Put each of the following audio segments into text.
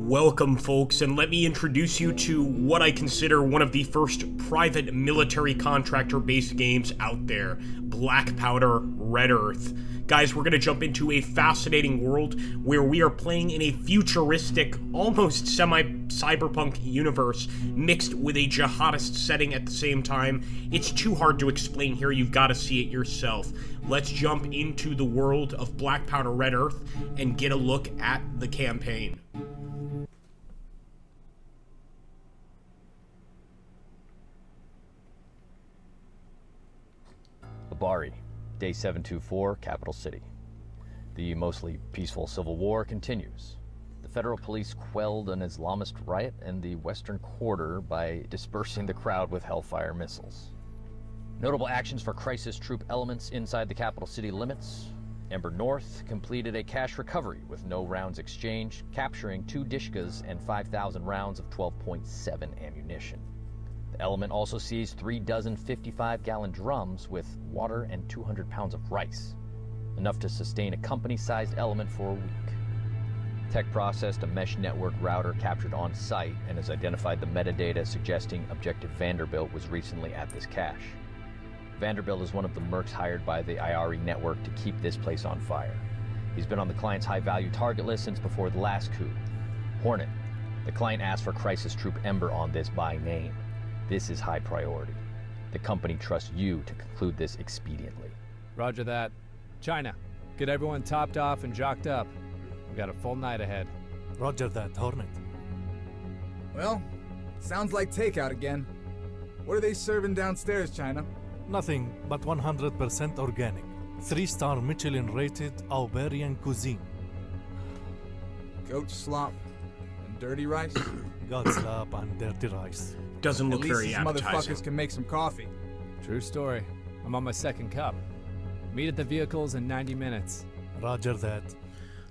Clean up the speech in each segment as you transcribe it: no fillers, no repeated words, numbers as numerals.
Welcome, folks, and let me introduce you to what I consider one of the first private military contractor-based games out there, Black Powder Red Earth. Guys, we're going to jump into a fascinating world where we are playing in a futuristic, almost semi-cyberpunk universe mixed with a jihadist setting at the same time. It's too hard to explain here, you've got to see it yourself. Let's jump into the world of Black Powder Red Earth and get a look at the campaign. Bari, Day 724, Capital City. The mostly peaceful civil war continues. The federal police quelled an Islamist riot in the western quarter by dispersing the crowd with Hellfire missiles. Notable actions for crisis troop elements inside the capital city limits. Ember North completed a cash recovery with no rounds exchanged, capturing 2 Dishkas and 5,000 rounds of 12.7 ammunition. The element also seized 3 dozen 55-gallon drums with water and 200 pounds of rice, enough to sustain a company-sized element for a week. Tech processed a mesh network router captured on site and has identified the metadata suggesting Objective Vanderbilt was recently at this cache. Vanderbilt is one of the mercs hired by the IRE network to keep this place on fire. He's been on the client's high-value target list since before the last coup. Hornet. The client asked for Crisis Troop Ember on this by name. This is high priority. The company trusts you to conclude this expediently. Roger that. China, get everyone topped off and jocked up. We've got a full night ahead. Roger that, Hornet. Well, sounds like takeout again. What are they serving downstairs, China? Nothing but 100% organic. 3-star Michelin-rated Auberian cuisine. Goat slop and dirty rice? God slap and dirty rice. Doesn't look very At least these appetizing. motherfuckers can make some coffee. True story. I'm on my second cup. Meet at the vehicles in 90 minutes. Roger that.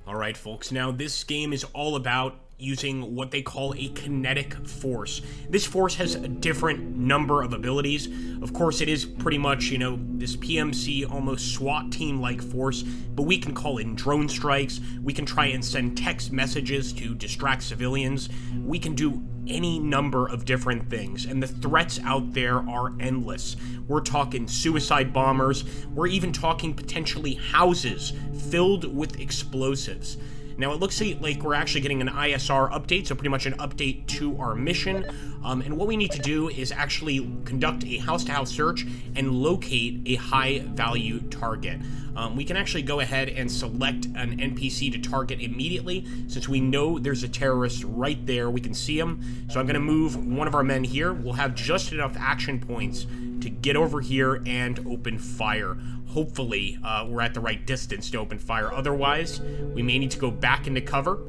Alright, folks, now this game is all about using what they call a kinetic force. This force has a different number of abilities. Of course, it is pretty much, this PMC, almost SWAT team-like force, but we can call in drone strikes, we can try and send text messages to distract civilians, we can do any number of different things, and the threats out there are endless. We're talking suicide bombers, we're even talking potentially houses filled with explosives. Now, it looks like we're actually getting an ISR update, so pretty much an update to our mission. And what we need to do is actually conduct a house-to-house search and locate a high-value target. We can actually go ahead and select an NPC to target immediately, since we know there's a terrorist right there. We can see him. So I'm going to move one of our men here. We'll have just enough action points to get over here and open fire. Hopefully, we're at the right distance to open fire. Otherwise, we may need to go back into cover,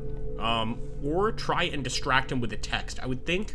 or try and distract him with a text. I would think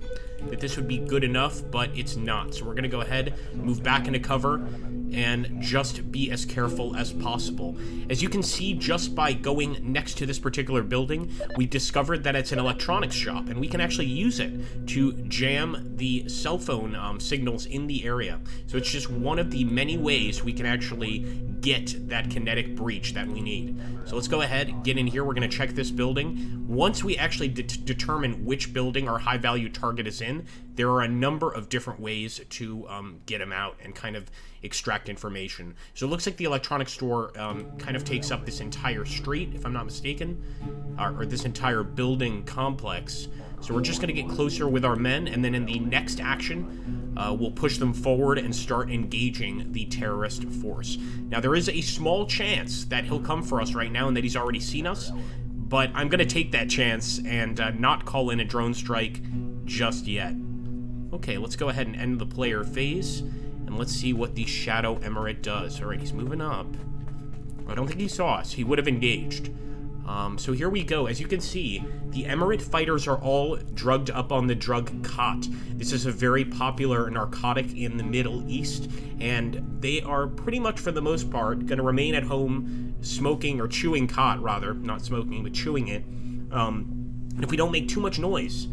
that this would be good enough, but it's not. So we're going to go ahead, move back into cover, and just be as careful as possible. As you can see, just by going next to this particular building, we discovered that it's an electronics shop, and we can actually use it to jam the cell phone signals in the area. So it's just one of the many ways we can actually get that kinetic breach that we need. So let's go ahead, get in here. We're going to check this building. Once we actually determine which building our high-value target is in, there are a number of different ways to get him out and kind of extract information. So it looks like the electronics store kind of takes up this entire street, if I'm not mistaken, or this entire building complex. So we're just going to get closer with our men, and then in the next action, we'll push them forward and start engaging the terrorist force. Now, there is a small chance that he'll come for us right now and that he's already seen us, but I'm going to take that chance and not call in a drone strike just yet. Okay, let's go ahead and end the player phase, and let's see what the Shadow Emirate does. Alright, he's moving up. I don't think he saw us. He would have engaged. So here we go. As you can see, the Emirate fighters are all drugged up on the drug khat. This is a very popular narcotic in the Middle East, and they are pretty much, for the most part, going to remain at home smoking, or chewing khat, rather. Not smoking, but chewing it. And if we don't make too much noise,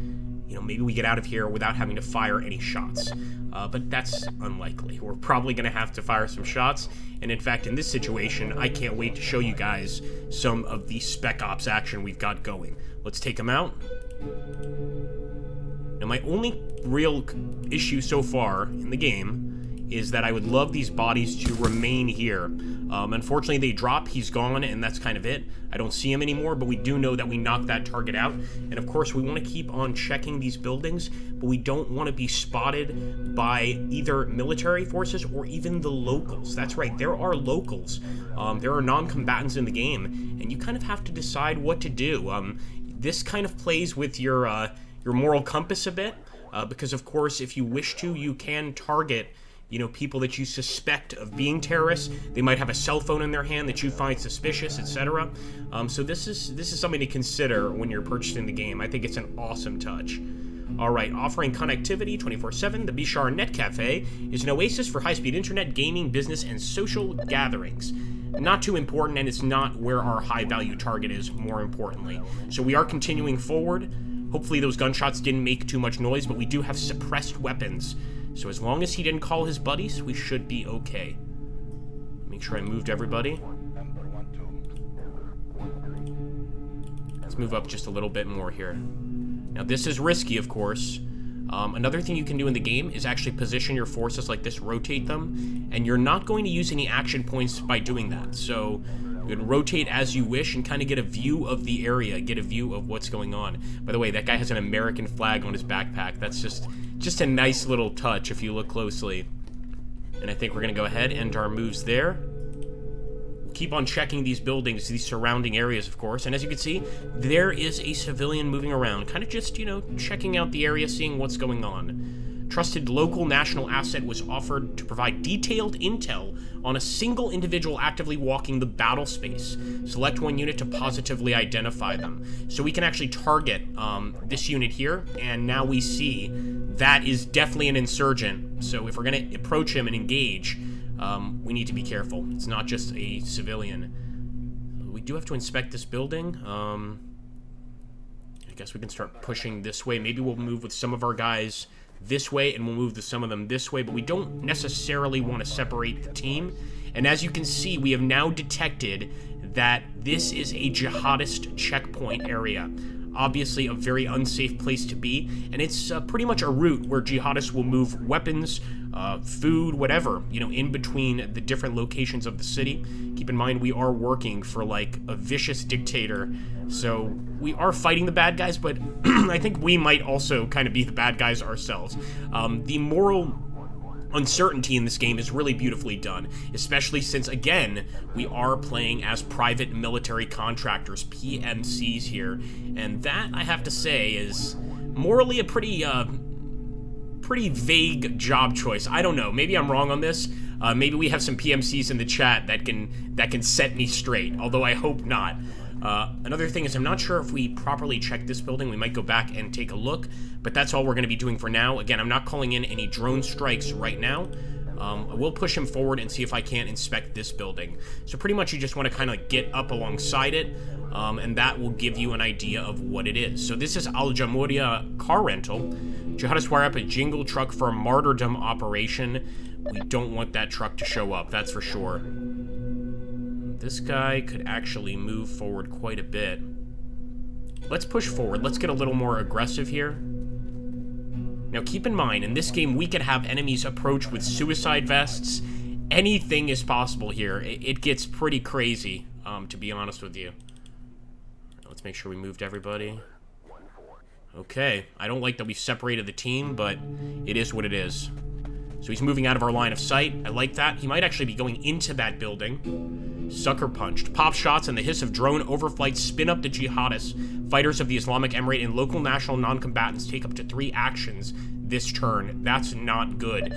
maybe we get out of here without having to fire any shots. But that's unlikely. We're probably going to have to fire some shots, and in fact, in this situation, I can't wait to show you guys some of the Spec Ops action we've got going. Let's take him out. Now, my only real issue so far in the game is that I would love these bodies to remain here. Unfortunately, they drop, he's gone, and that's kind of it. I don't see him anymore, but we do know that we knocked that target out. And of course, we want to keep on checking these buildings, but we don't want to be spotted by either military forces or even the locals. That's right, there are locals. There are non-combatants in the game, and you kind of have to decide what to do. This kind of plays with your moral compass a bit, because of course, if you wish to, you can target, you know, people that you suspect of being terrorists. They might have a cell phone in their hand that you find suspicious, etc. So this is something to consider when you're purchasing the game. I think it's an awesome touch. Alright, offering connectivity 24/7, the Bishar Net Cafe is an oasis for high-speed internet, gaming, business, and social gatherings. Not too important, and it's not where our high-value target is, more importantly. So we are continuing forward. Hopefully those gunshots didn't make too much noise, but we do have suppressed weapons. So as long as he didn't call his buddies, we should be okay. Make sure I moved everybody. Let's move up just a little bit more here. Now this is risky, of course. Another thing you can do in the game is actually position your forces like this, rotate them, and you're not going to use any action points by doing that. So you can rotate as you wish and kind of get a view of the area, get a view of what's going on. By the way, that guy has an American flag on his backpack. That's just a nice little touch if you look closely. And I think we're going to go ahead and end our moves there. We'll keep on checking these buildings, these surrounding areas, of course. And as you can see, there is a civilian moving around, kind of just, you know, checking out the area, seeing what's going on. Trusted local national asset was offered to provide detailed intel on a single individual actively walking the battle space. Select one unit to positively identify them. So we can actually target this unit here, and now we see that is definitely an insurgent. So if we're going to approach him and engage, we need to be careful. It's not just a civilian. We do have to inspect this building. I guess we can start pushing this way. Maybe we'll move with some of our guys this way, and we'll move some of them this way, but we don't necessarily want to separate the team. And as you can see, we have now detected that this is a jihadist checkpoint area. Obviously a very unsafe place to be, and it's pretty much a route where jihadists will move weapons, food, whatever, you know, in between the different locations of the city. Keep in mind, we are working for, like, a vicious dictator, so we are fighting the bad guys, but I think we might also kind of be the bad guys ourselves. The moral uncertainty in this game is really beautifully done, especially since, again, we are playing as private military contractors, PMCs here, and that, I have to say, is morally a pretty vague job choice. I don't know, maybe I'm wrong on this. Maybe we have some PMCs in the chat that can set me straight, although I hope not. Another thing is, I'm not sure if we properly checked this building. We might go back and take a look, but that's all we're going to be doing for now. Again, I'm not calling in any drone strikes right now. I will push him forward and see if I can't inspect this building. So pretty much you just want to kind of get up alongside it, and that will give you an idea of what it is. So this is Al Jamouria car rental. Jihadists wire up a jingle truck for a martyrdom operation. We don't want that truck to show up, that's for sure. This guy could actually move forward quite a bit. Let's push forward. Let's get a little more aggressive here. Now, keep in mind, in this game, we could have enemies approach with suicide vests. Anything is possible here. It gets pretty crazy, to be honest with you. Let's make sure we moved everybody. Okay. I don't like that we've separated the team, but it is what it is. So he's moving out of our line of sight. I like that. He might actually be going into that building. Sucker punched. Pop shots and the hiss of drone overflights spin up the jihadists. Fighters of the Islamic Emirate and local national non-combatants take up to 3 actions this turn. That's not good.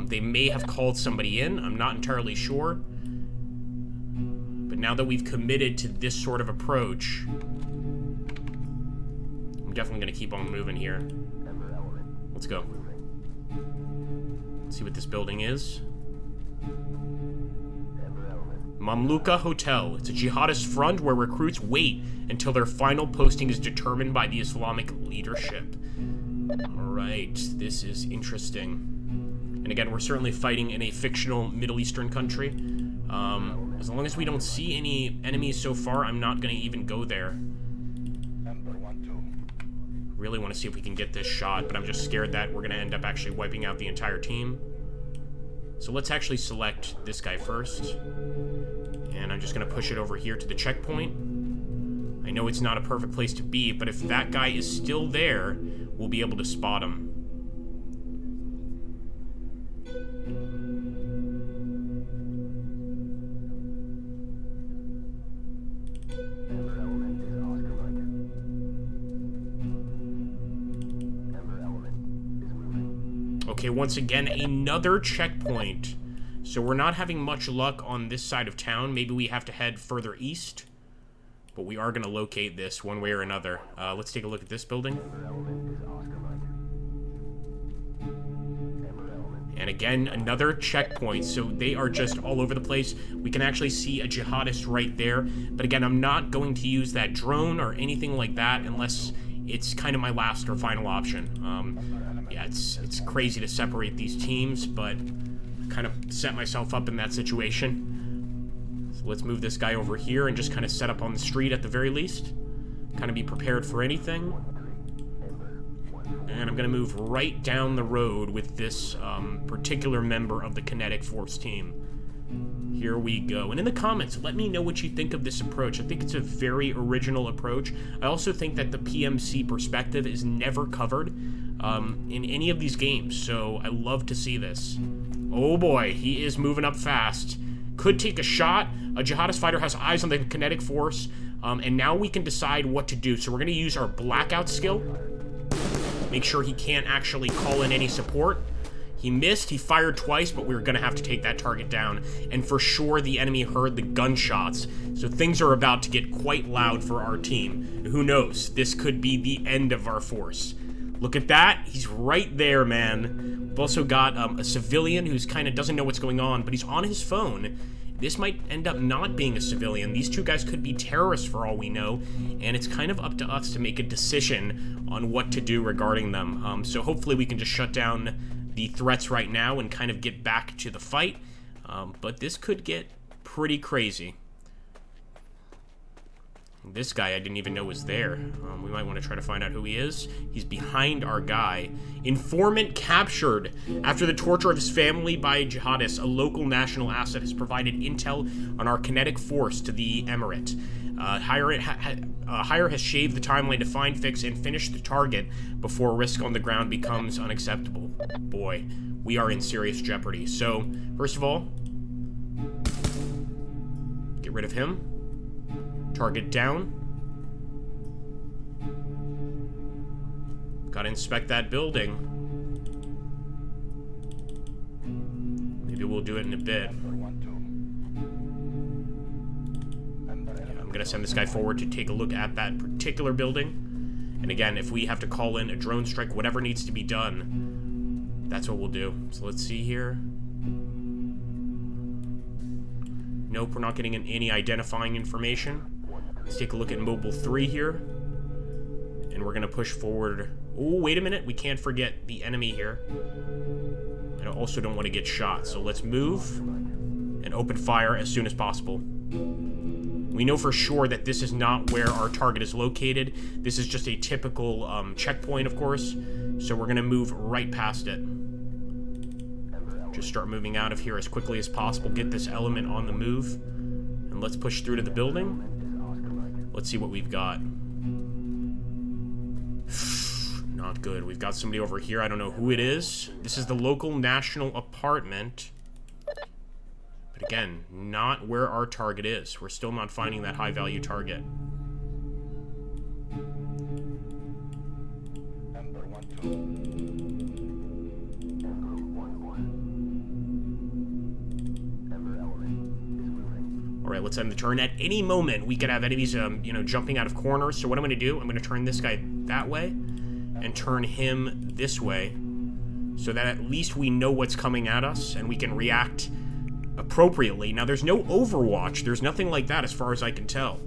They may have called somebody in. I'm not entirely sure. But now that we've committed to this sort of approach, I'm definitely going to keep on moving here. Let's go. Let's see what this building is. Mamluka Hotel. It's a jihadist front where recruits wait until their final posting is determined by the Islamic leadership. Alright, this is interesting. And again, we're certainly fighting in a fictional Middle Eastern country. As long as we don't see any enemies so far, I'm not going to even go there. Really want to see if we can get this shot, but I'm just scared that we're going to end up actually wiping out the entire team. So let's actually select this guy first. And I'm just going to push it over here to the checkpoint. I know it's not a perfect place to be, but if that guy is still there, we'll be able to spot him. Okay, once again, another checkpoint. So we're not having much luck on this side of town. Maybe we have to head further east. But we are going to locate this one way or another. Let's take a look at this building. And again, another checkpoint. So they are just all over the place. We can actually see a jihadist right there. But again, I'm not going to use that drone or anything like that unless it's kind of my last or final option. Yeah, it's crazy to separate these teams, but I kind of set myself up in that situation. So let's move this guy over here and just kind of set up on the street at the very least. Kind of be prepared for anything. And I'm going to move right down the road with this particular member of the Kinetic Force team. Here we go. And in the comments, let me know what you think of this approach. I think it's a very original approach. I also think that the PMC perspective is never covered in any of these games, so I love to see this. Oh boy, he is moving up fast. Could take a shot. A jihadist fighter has eyes on the Kinetic Force, and now we can decide what to do. So we're going to use our blackout skill. Make sure he can't actually call in any support. He missed, he fired twice, but we were going to have to take that target down. And for sure, the enemy heard the gunshots. So things are about to get quite loud for our team. Who knows? This could be the end of our force. Look at that. He's right there, man. We've also got a civilian who's kind of doesn't know what's going on, but he's on his phone. This might end up not being a civilian. These two guys could be terrorists for all we know, and it's kind of up to us to make a decision on what to do regarding them. So hopefully we can just shut down the threats right now and kind of get back to the fight. But this could get pretty crazy. This guy I didn't even know was there. We might want to try to find out who he is. He's behind our guy. Informant captured. After the torture of his family by jihadists, a local national asset has provided intel on our Kinetic Force to the Emirate. Hire has shaved the timeline to find, fix, and finish the target before risk on the ground becomes unacceptable. Boy, we are in serious jeopardy. So, first of all, get rid of him. Target down. Gotta inspect that building. Maybe we'll do it in a bit. Yeah, I'm gonna send this guy forward to take a look at that particular building. And again, if we have to call in a drone strike, whatever needs to be done, that's what we'll do. So let's see here. Nope, we're not getting any identifying information. Let's take a look at Mobile 3 here. And we're going to push forward. Oh, wait a minute. We can't forget the enemy here. I also don't want to get shot. So let's move and open fire as soon as possible. We know for sure that this is not where our target is located. This is just a typical checkpoint, of course. So we're going to move right past it. Just start moving out of here as quickly as possible. Get this element on the move. And let's push through to the building. Let's see what we've got. Not good. We've got somebody over here. I don't know who it is. This is the local national apartment. But again, not where our target is. We're still not finding that high-value target. Alright, let's end the turn. At any moment, we could have enemies, jumping out of corners. So what I'm going to do, I'm going to turn this guy that way and turn him this way so that at least we know what's coming at us and we can react appropriately. Now, there's no Overwatch. There's nothing like that as far as I can tell.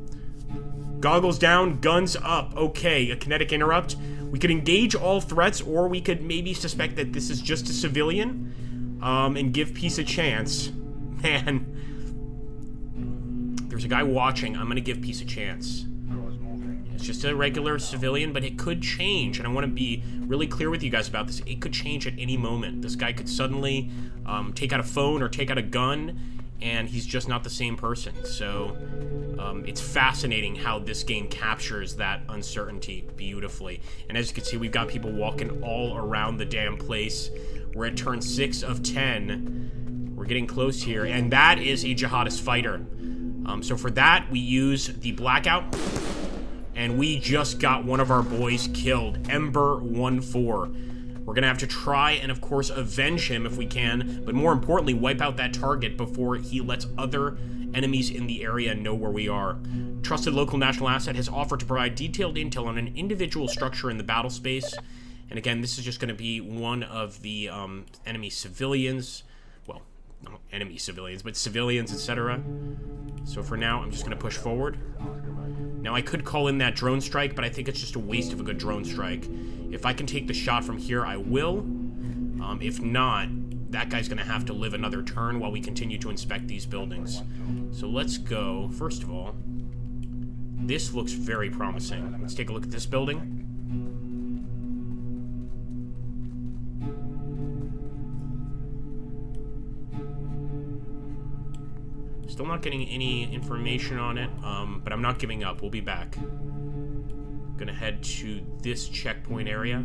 Goggles down, guns up. Okay, a kinetic interrupt. We could engage all threats, or we could maybe suspect that this is just a civilian and give peace a chance. Man. There's a guy watching. I'm going to give peace a chance. It's just a regular civilian, but it could change, and I want to be really clear with you guys about this. It could change at any moment. This guy could suddenly take out a phone or take out a gun, and he's just not the same person. So it's fascinating how this game captures that uncertainty beautifully. And as you can see, we've got people walking all around the damn place. We're at turn 6 of 10. We're getting close here, and that is a jihadist fighter. So for that, we use the blackout, and we just got one of our boys killed, Ember 1-4. We're gonna have to try and, of course, avenge him if we can, but more importantly, wipe out that target before he lets other enemies in the area know where we are. Trusted local national asset has offered to provide detailed intel on an individual structure in the battle space. And again, this is just gonna be one of the enemy civilians. Well, not enemy civilians, but civilians, etc. So for now, I'm just gonna push forward. Now, I could call in that drone strike, but I think it's just a waste of a good drone strike. If I can take the shot from here, I will. If not, that guy's gonna have to live another turn while we continue to inspect these buildings. So let's go. First of all, this looks very promising. Let's take a look at this building. Still not getting any information on it, but I'm not giving up. We'll be back. Gonna head to this checkpoint area.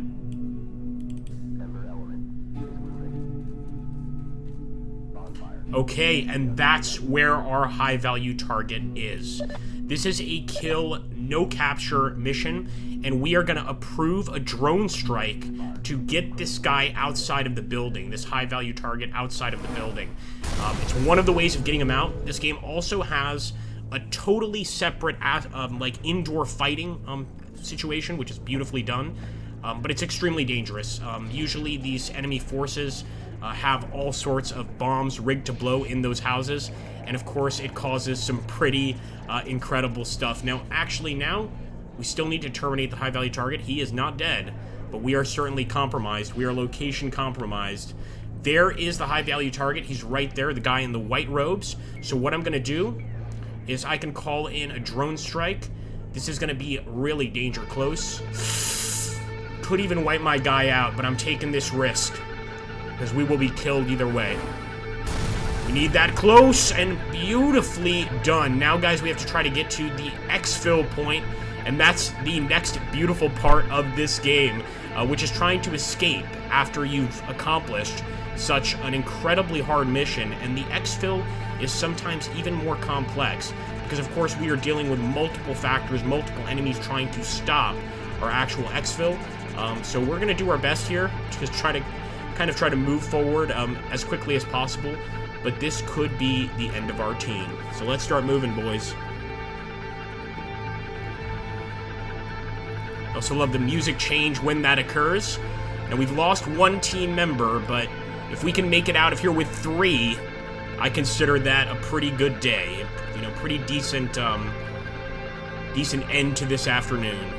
Okay, and that's where our high-value target is. This is a kill, no capture mission, and we are gonna approve a drone strike to get this guy outside of the building, this high-value target outside of the building. It's one of the ways of getting him out. This game also has a totally separate, like, indoor fighting situation, which is beautifully done, but it's extremely dangerous. Usually these enemy forces have all sorts of bombs rigged to blow in those houses, and of course it causes some pretty incredible stuff. Now, actually now, we still need to terminate the high-value target. He is not dead, but we are certainly compromised. We are location compromised. There is the high-value target. He's right there, the guy in the white robes. So what I'm gonna do is I can call in a drone strike. This is gonna be really danger close. Could even wipe my guy out, but I'm taking this risk, because we will be killed either way. We need that close, and beautifully done. Now, guys, we have to try to get to the exfil point, and that's the next beautiful part of this game, which is trying to escape after you've accomplished such an incredibly hard mission. And the exfil is sometimes even more complex, because of course we are dealing with multiple factors, multiple enemies trying to stop our actual exfil. So we're gonna do our best here, just try to move forward as quickly as possible, but this could be the end of our team. So let's start moving, boys. I also love the music change when that occurs. Now, we've lost one team member, but if we can make it out of here with 3, I consider that a pretty good day. You know, pretty decent, decent end to this afternoon.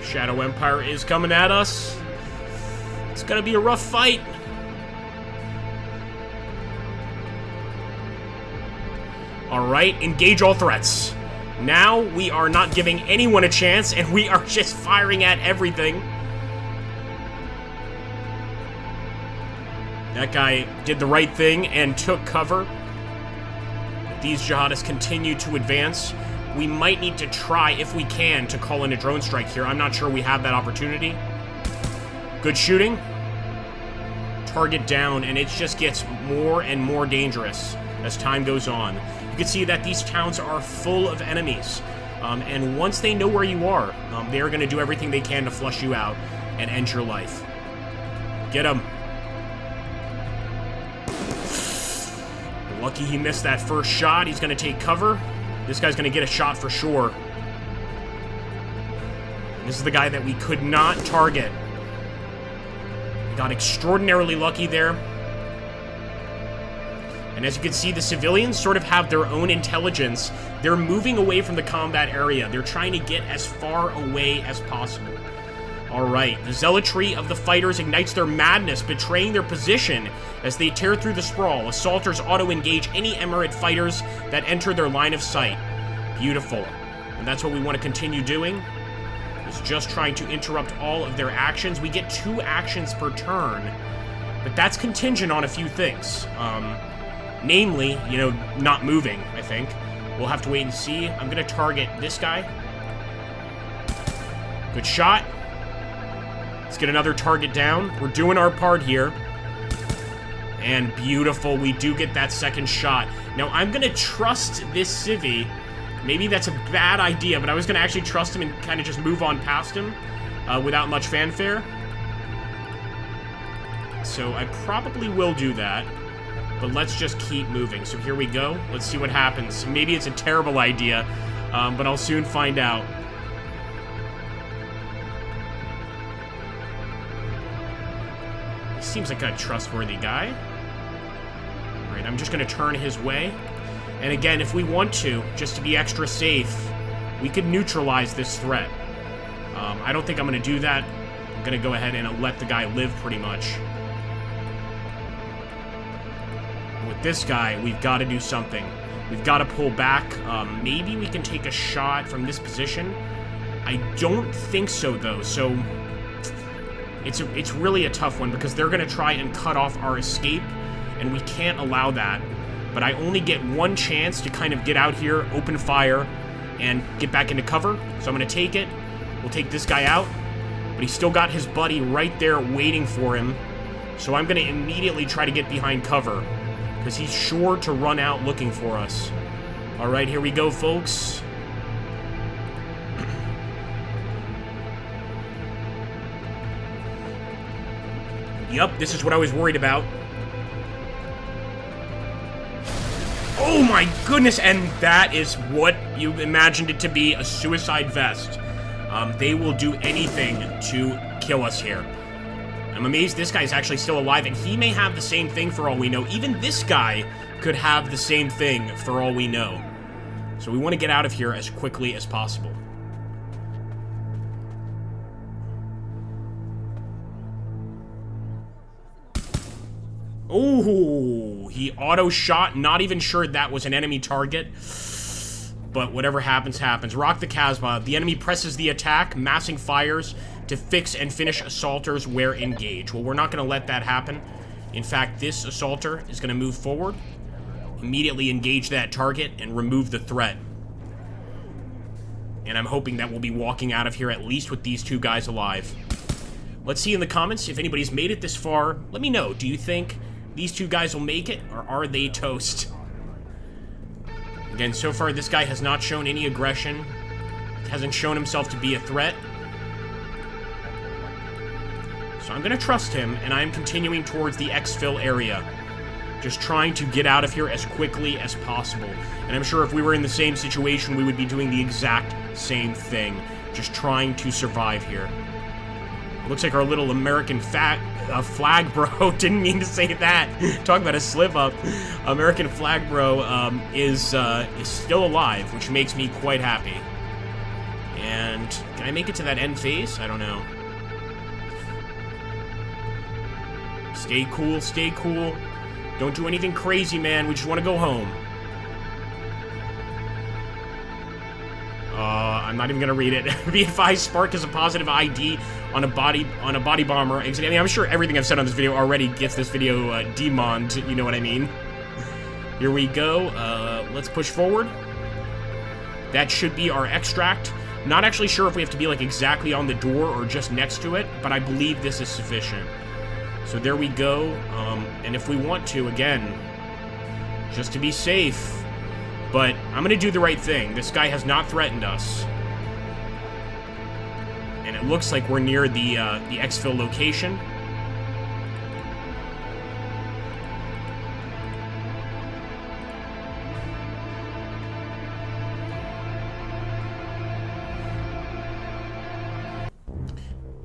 Shadow Empire is coming at us. It's gonna be a rough fight. Alright, engage all threats. Now we are not giving anyone a chance, and we are just firing at everything. That guy did the right thing and took cover. These jihadists continue to advance. We might need to try, if we can, to call in a drone strike here. I'm not sure we have that opportunity. Good shooting. Target down, and it just gets more and more dangerous as time goes on. You can see that these towns are full of enemies, and once they know where you are, they are going to do everything they can to flush you out and end your life. Get him. Lucky he missed that first shot. He's going to take cover. This guy's going to get a shot for sure. And this is the guy that we could not target. We got extraordinarily lucky there. And as you can see, the civilians sort of have their own intelligence. They're moving away from the combat area. They're trying to get as far away as possible. Alright, the zealotry of the fighters ignites their madness, betraying their position as they tear through the sprawl. Assaulters auto-engage any Emirate fighters that enter their line of sight. Beautiful. And that's what we want to continue doing, is just trying to interrupt all of their actions. We get 2 actions per turn, but that's contingent on a few things. Namely, you know, not moving, I think. We'll have to wait and see. I'm going to target this guy. Good shot. Let's get another target down. We're doing our part here. And beautiful, we do get that second shot. Now, I'm going to trust this civvy. Maybe that's a bad idea, but I was going to actually trust him and kind of just move on past him without much fanfare. So I probably will do that, but let's just keep moving. So here we go. Let's see what happens. Maybe it's a terrible idea, but I'll soon find out. Seems like a trustworthy guy. Alright, I'm just going to turn his way. And again, if we want to, just to be extra safe, we could neutralize this threat. I don't think I'm going to do that. I'm going to go ahead and let the guy live pretty much. With this guy, we've got to do something. We've got to pull back. Maybe we can take a shot from this position. I don't think so, though. So it's really a tough one because they're going to try and cut off our escape, and we can't allow that. But I only get one chance to kind of get out here, open fire, and get back into cover. So I'm going to take it. We'll take this guy out, but he's still got his buddy right there waiting for him. So I'm going to immediately try to get behind cover because he's sure to run out looking for us. All right, here we go, folks. Yup, this is what I was worried about. Oh my goodness, and that is what you imagined it to be, a suicide vest. They will do anything to kill us here. I'm amazed this guy's actually still alive, and he may have the same thing for all we know. Even this guy could have the same thing for all we know. So we want to get out of here as quickly as possible. Oh, he auto-shot, not even sure that was an enemy target. But whatever happens, happens. Rock the Casbah. The enemy presses the attack, massing fires to fix and finish assaulters where engaged. Well, we're not going to let that happen. In fact, this assaulter is going to move forward, immediately engage that target, and remove the threat. And I'm hoping that we'll be walking out of here at least with these 2 guys alive. Let's see in the comments if anybody's made it this far. Let me know. Do you think these 2 guys will make it, or are they toast? Again, so far, this guy has not shown any aggression. Hasn't shown himself to be a threat. So I'm going to trust him, and I'm continuing towards the exfil area. Just trying to get out of here as quickly as possible. And I'm sure if we were in the same situation, we would be doing the exact same thing. Just trying to survive here. Looks like our little American flag bro, didn't mean to say that. Talk about a slip-up. American flag bro is still alive, which makes me quite happy. And can I make it to that end phase? I don't know. Stay cool, stay cool. Don't do anything crazy, man. We just want to go home. I'm not even gonna read it. Be advised, Spark is a positive ID on a body bomber. I mean, I'm sure everything I've said on this video already gets this video demonned. You know what I mean? Here we go. Let's push forward. That should be our extract. Not actually sure if we have to be like exactly on the door or just next to it, but I believe this is sufficient. So there we go. And if we want to, again, just to be safe. But I'm going to do the right thing. This guy has not threatened us. And it looks like we're near the exfil location.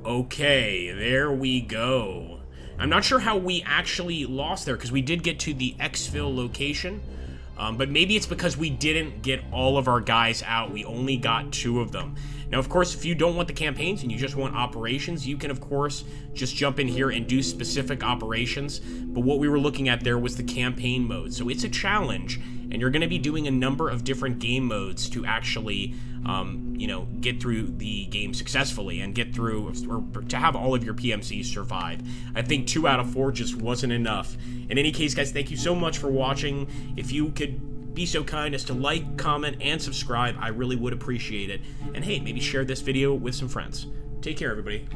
Okay, there we go. I'm not sure how we actually lost there, because we did get to the exfil location. But maybe it's because we didn't get all of our guys out. We only got 2 of them. Now, of course, if you don't want the campaigns and you just want operations, you can, of course, just jump in here and do specific operations. But what we were looking at there was the campaign mode. So it's a challenge, and you're going to be doing a number of different game modes to actually, get through the game successfully and get through, or to have all of your PMCs survive. I think 2 out of 4 just wasn't enough. In any case, guys, thank you so much for watching. If you could be so kind as to like, comment, and subscribe, I really would appreciate it. And hey, maybe share this video with some friends. Take care, everybody.